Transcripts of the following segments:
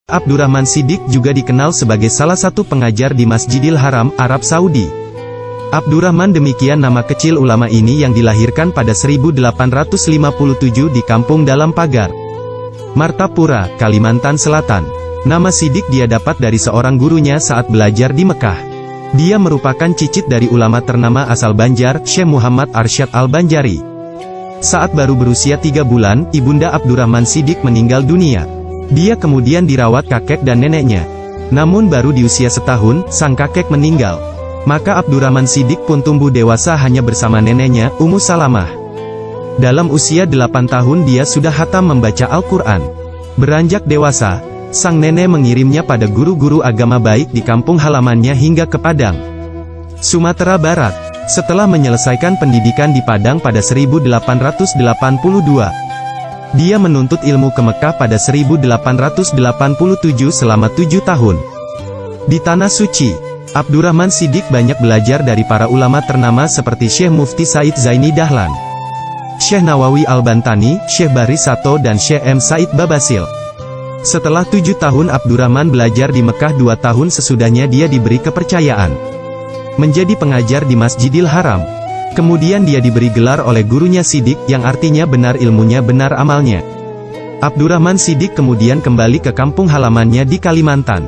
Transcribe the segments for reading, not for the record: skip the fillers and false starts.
Abdurrahman Shiddiq juga dikenal sebagai salah satu pengajar di Masjidil Haram, Arab Saudi. Abdurrahman, demikian nama kecil ulama ini yang dilahirkan pada 1857 di Kampung Dalam Pagar, Martapura, Kalimantan Selatan. Nama Shiddiq dia dapat dari seorang gurunya saat belajar di Mekah. Dia merupakan cicit dari ulama ternama asal Banjar, Syekh Muhammad Arsyad Al-Banjari. Saat baru berusia 3 bulan, ibunda Abdurrahman Shiddiq meninggal dunia. Dia kemudian dirawat kakek dan neneknya. Namun baru di usia setahun, sang kakek meninggal. Maka Abdurrahman Shiddiq pun tumbuh dewasa hanya bersama neneknya, Ummu Salamah. Dalam usia 8 tahun dia sudah khatam membaca Al-Quran. Beranjak dewasa, sang nenek mengirimnya pada guru-guru agama baik di kampung halamannya hingga ke Padang, Sumatera Barat. Setelah menyelesaikan pendidikan di Padang pada 1882, dia menuntut ilmu ke Mekah pada 1887 selama 7 tahun. Di Tanah Suci, Abdurrahman Shiddiq banyak belajar dari para ulama ternama seperti Syekh Mufti Said Zaini Dahlan, Syekh Nawawi Al-Bantani, Syekh Baris Sato dan Syekh M. Said Babasil. Setelah 7 tahun Abdurrahman belajar di Mekah, 2 tahun sesudahnya dia diberi kepercayaan menjadi pengajar di Masjidil Haram. Kemudian dia diberi gelar oleh gurunya Shiddiq, yang artinya benar ilmunya benar amalnya. Abdurrahman Shiddiq kemudian kembali ke kampung halamannya di Kalimantan.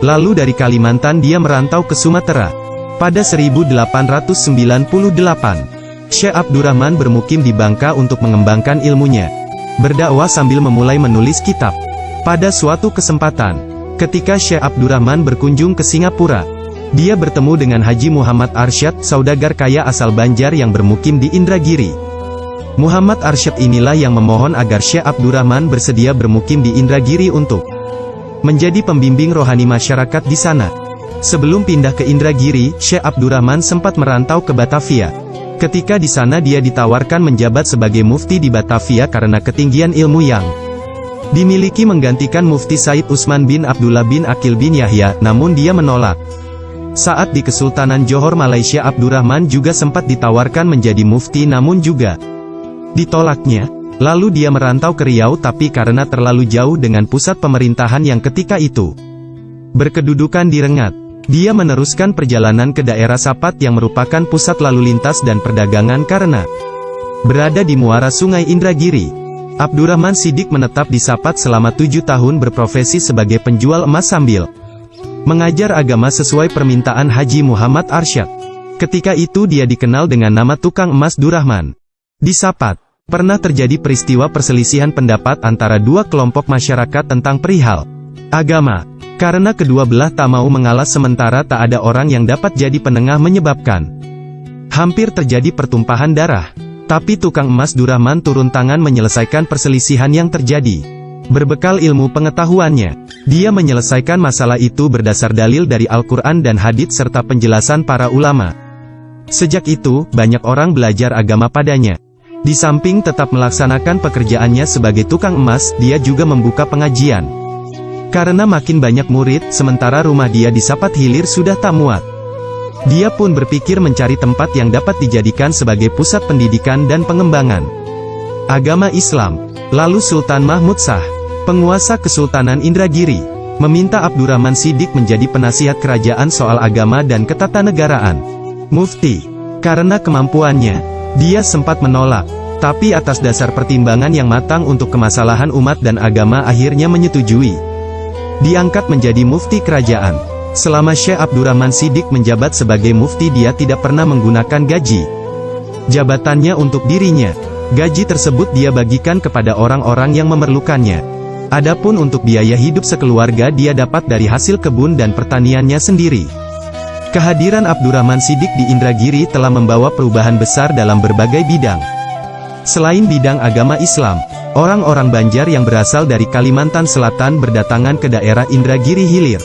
Lalu dari Kalimantan dia merantau ke Sumatera. Pada 1898, Syekh Abdurrahman bermukim di Bangka untuk mengembangkan ilmunya, berdakwah sambil memulai menulis kitab. Pada suatu kesempatan, ketika Syekh Abdurrahman berkunjung ke Singapura, dia bertemu dengan Haji Muhammad Arsyad, saudagar kaya asal Banjar yang bermukim di Indragiri. Muhammad Arsyad inilah yang memohon agar Syekh Abdurrahman bersedia bermukim di Indragiri untuk menjadi pembimbing rohani masyarakat di sana. Sebelum pindah ke Indragiri, Syekh Abdurrahman sempat merantau ke Batavia. Ketika di sana dia ditawarkan menjabat sebagai mufti di Batavia karena ketinggian ilmu yang dimiliki menggantikan Mufti Said Usman bin Abdullah bin Akil bin Yahya, namun dia menolak. Saat di Kesultanan Johor Malaysia, Abdurrahman juga sempat ditawarkan menjadi mufti namun juga ditolaknya. Lalu dia merantau ke Riau, tapi karena terlalu jauh dengan pusat pemerintahan yang ketika itu berkedudukan di Rengat, dia meneruskan perjalanan ke daerah Sapat yang merupakan pusat lalu lintas dan perdagangan karena berada di muara Sungai Indragiri. Abdurrahman Shiddiq menetap di Sapat selama 7 tahun berprofesi sebagai penjual emas sambil mengajar agama sesuai permintaan Haji Muhammad Arsyad. Ketika itu dia dikenal dengan nama Tukang Emas Durrahman. Di Sapat, pernah terjadi peristiwa perselisihan pendapat antara dua kelompok masyarakat tentang perihal agama. Karena kedua belah tak mau mengalah, sementara tak ada orang yang dapat jadi penengah, menyebabkan hampir terjadi pertumpahan darah. Tapi Tukang Emas Durrahman turun tangan menyelesaikan perselisihan yang terjadi. Berbekal ilmu pengetahuannya, dia menyelesaikan masalah itu berdasar dalil dari Al-Quran dan hadits serta penjelasan para ulama. Sejak itu, banyak orang belajar agama padanya. Di samping tetap melaksanakan pekerjaannya sebagai tukang emas, dia juga membuka pengajian. Karena makin banyak murid, sementara rumah dia di Sapat Hilir sudah tak muat, dia pun berpikir mencari tempat yang dapat dijadikan sebagai pusat pendidikan dan pengembangan agama Islam. Lalu Sultan Mahmud Shah, penguasa Kesultanan Indragiri, meminta Abdurrahman Shiddiq menjadi penasihat kerajaan soal agama dan ketatanegaraan. Mufti, karena kemampuannya, dia sempat menolak. Tapi atas dasar pertimbangan yang matang untuk kemasalahan umat dan agama, akhirnya menyetujui. Diangkat menjadi mufti kerajaan. Selama Syekh Abdurrahman Shiddiq menjabat sebagai mufti, dia tidak pernah menggunakan gaji jabatannya untuk dirinya. Gaji tersebut dia bagikan kepada orang-orang yang memerlukannya. Adapun untuk biaya hidup sekeluarga dia dapat dari hasil kebun dan pertaniannya sendiri. Kehadiran Abdurrahman Shiddiq di Indragiri telah membawa perubahan besar dalam berbagai bidang. Selain bidang agama Islam, orang-orang Banjar yang berasal dari Kalimantan Selatan berdatangan ke daerah Indragiri Hilir.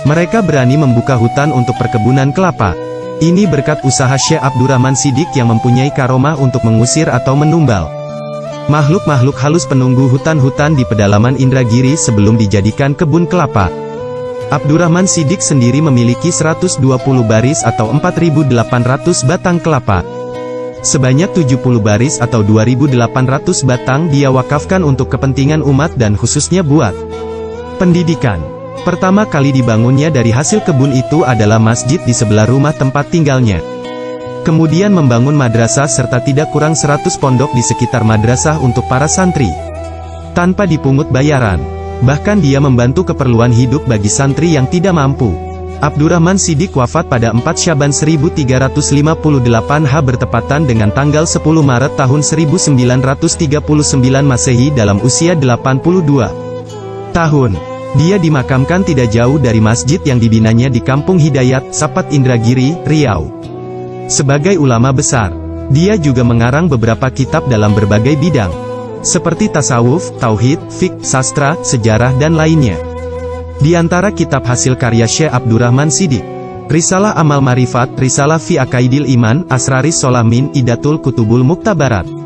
Mereka berani membuka hutan untuk perkebunan kelapa. Ini berkat usaha Syekh Abdurrahman Shiddiq yang mempunyai karomah untuk mengusir atau menumbal makhluk-makhluk halus penunggu hutan-hutan di pedalaman Indragiri sebelum dijadikan kebun kelapa. Abdurrahman Shiddiq sendiri memiliki 120 baris atau 4.800 batang kelapa. Sebanyak 70 baris atau 2.800 batang dia wakafkan untuk kepentingan umat dan khususnya buat Pendidikan. Pertama kali dibangunnya dari hasil kebun itu adalah masjid di sebelah rumah tempat tinggalnya. Kemudian membangun madrasah serta tidak kurang 100 pondok di sekitar madrasah untuk para santri. Tanpa dipungut bayaran. Bahkan dia membantu keperluan hidup bagi santri yang tidak mampu. Abdurrahman Shiddiq wafat pada 4 Syaban 1358 H bertepatan dengan tanggal 10 Maret tahun 1939 Masehi dalam usia 82 tahun. Dia dimakamkan tidak jauh dari masjid yang dibinanya di Kampung Hidayat, Sapat Indragiri, Riau. Sebagai ulama besar, dia juga mengarang beberapa kitab dalam berbagai bidang, seperti tasawuf, tauhid, fiqh, sastra, sejarah dan lainnya. Di antara kitab hasil karya Syekh Abdurrahman Shiddiq, Risalah Amal Marifat, Risalah Fi Akaidil Iman, Asraris Solamin, Idatul Kutubul Muktabarat.